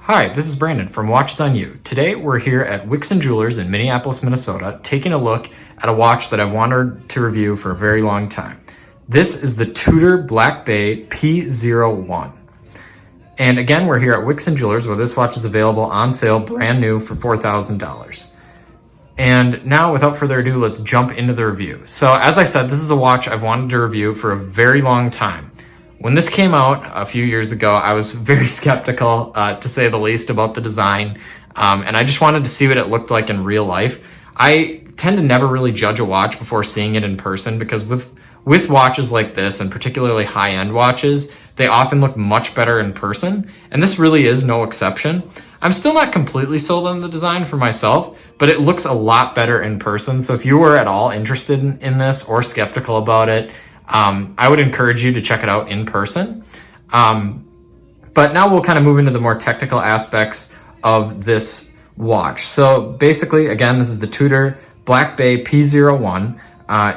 Hi, this is Brandon from Watches on You. Today we're here at Wixon Jewelers in Minneapolis, Minnesota, taking a look at a watch that I've wanted to review for a very long time. This is the Tudor Black Bay P01. And again, we're here at Wixon Jewelers where this watch is available on sale brand new for $4,000. And now, without further ado, let's jump into the review. So as I said, this is a watch I've wanted to review for a very long time. When this came out a few years ago, I was very skeptical, to say the least, about the design, and I just wanted to see what it looked like in real life. I tend to never really judge a watch before seeing it in person because with watches like this, and particularly high-end watches, they often look much better in person, and this really is no exception. I'm still not completely sold on the design for myself, but it looks a lot better in person, so if you were at all interested in this or skeptical about it, I would encourage you to check it out in person. But now we'll kind of move into the more technical aspects of this watch. So basically, again, this is the Tudor Black Bay P01.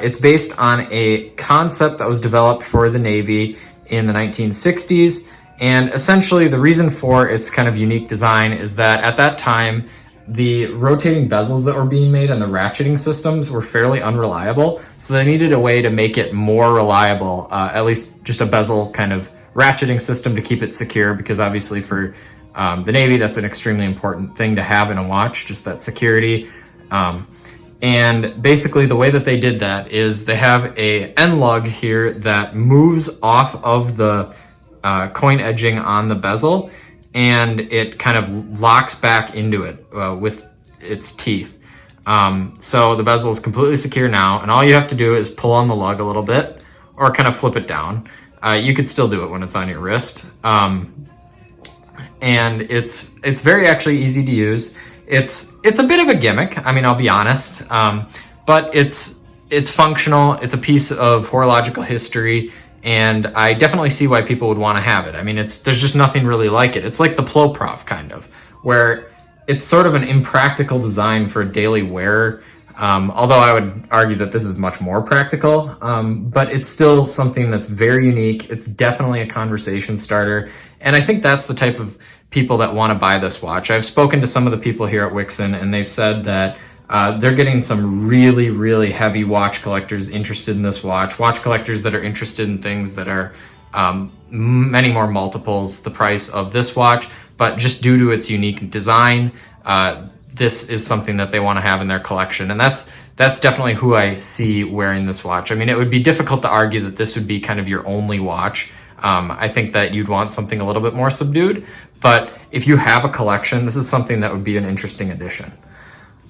It's based on a concept that was developed for the Navy in the 1960s. And essentially the reason for its kind of unique design is that at that time, the rotating bezels that were being made and the ratcheting systems were fairly unreliable. So they needed a way to make it more reliable, at least just a bezel kind of ratcheting system to keep it secure, because obviously for the Navy, that's an extremely important thing to have in a watch, just that security. And basically the way that they did that is they have a end lug here that moves off of the coin edging on the bezel, and it kind of locks back into it with its teeth. So the bezel is completely secure now, and all you have to do is pull on the lug a little bit or kind of flip it down. You could still do it when it's on your wrist. And it's very actually easy to use. It's a bit of a gimmick, I mean, I'll be honest, but it's functional. It's a piece of horological history, and I definitely see why people would want to have it. I mean, there's just nothing really like it. It's like the Ploprof kind of, where it's sort of an impractical design for a daily wearer. Although I would argue that this is much more practical, but it's still something that's very unique. It's definitely a conversation starter, and I think that's the type of people that want to buy this watch. I've spoken to some of the people here at Wixon, and they've said that they're getting some really, really heavy watch collectors interested in this watch collectors that are interested in things that are many more multiples the price of this watch, but just due to its unique design, this is something that they want to have in their collection, and that's definitely who I see wearing this watch. I mean, it would be difficult to argue that this would be kind of your only watch. I think that you'd want something a little bit more subdued, but if you have a collection, this is something that would be an interesting addition.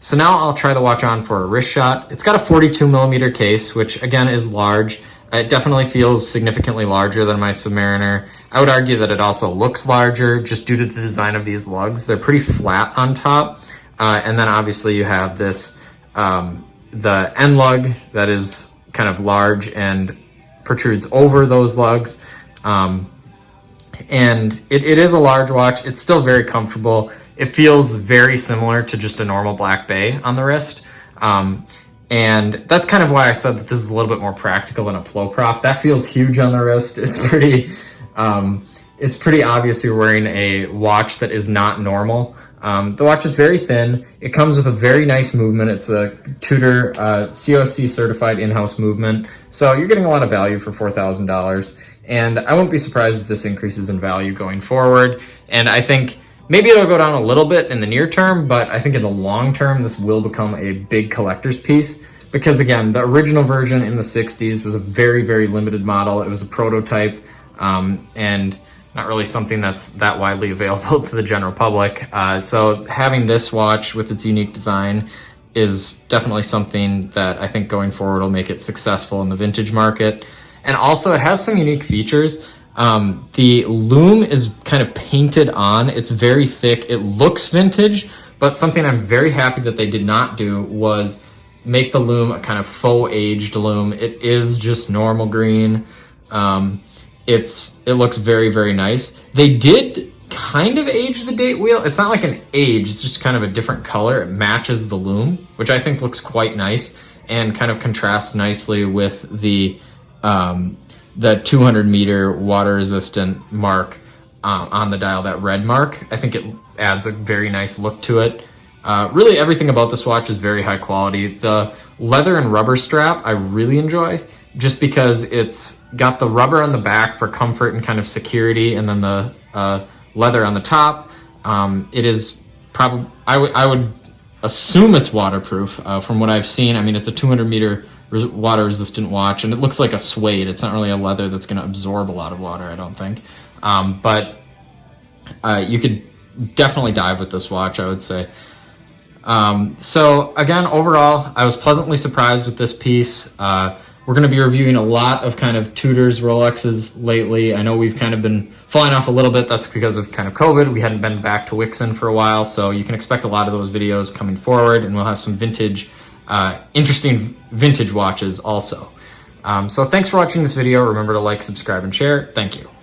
So now I'll try the watch on for a wrist shot. It's got a 42mm case, which again is large. It definitely feels significantly larger than my Submariner. I would argue that it also looks larger just due to the design of these lugs. They're pretty flat on top. And then obviously you have this, the end lug that is kind of large and protrudes over those lugs. And it is a large watch. It's still very comfortable. It feels very similar to just a normal Black Bay on the wrist. And that's kind of why I said that this is a little bit more practical than a Ploprof. That feels huge on the wrist. It's pretty obvious you're wearing a watch that is not normal. The watch is very thin. It comes with a very nice movement. It's a Tudor COC certified in-house movement. So you're getting a lot of value for $4,000. And I won't be surprised if this increases in value going forward. And I think maybe it'll go down a little bit in the near term, but I think in the long term, this will become a big collector's piece. Because again, the original version in the 60s was a very, very limited model. It was a prototype, and not really something that's that widely available to the general public. So having this watch with its unique design is definitely something that I think going forward will make it successful in the vintage market. And also it has some unique features. The lume is kind of painted on. It's very thick. It looks vintage, but something I'm very happy that they did not do was make the lume a kind of faux aged lume. It is just normal green. It looks very, very nice. They did kind of age the date wheel. It's not like an age, it's just kind of a different color. It matches the lume, which I think looks quite nice and kind of contrasts nicely with the 200 meter water resistant mark on the dial, that red mark. I think it adds a very nice look to it. Really everything about this watch is very high quality. The leather and rubber strap I really enjoy, just because it's got the rubber on the back for comfort and kind of security, and then the leather on the top. It is probably, I would assume it's waterproof from what I've seen. I mean, it's a 200 meter water resistant watch, and it looks like a suede. It's not really a leather that's going to absorb a lot of water, I don't think. But you could definitely dive with this watch, I would say. So again, overall, I was pleasantly surprised with this piece. We're going to be reviewing a lot of kind of Tudors, Rolexes lately. I know we've kind of been falling off a little bit. That's because of kind of COVID. We hadn't been back to Wixon for a while, so you can expect a lot of those videos coming forward, and we'll have some vintage, interesting vintage watches also. So thanks for watching this video. Remember to like, subscribe, and share. Thank you.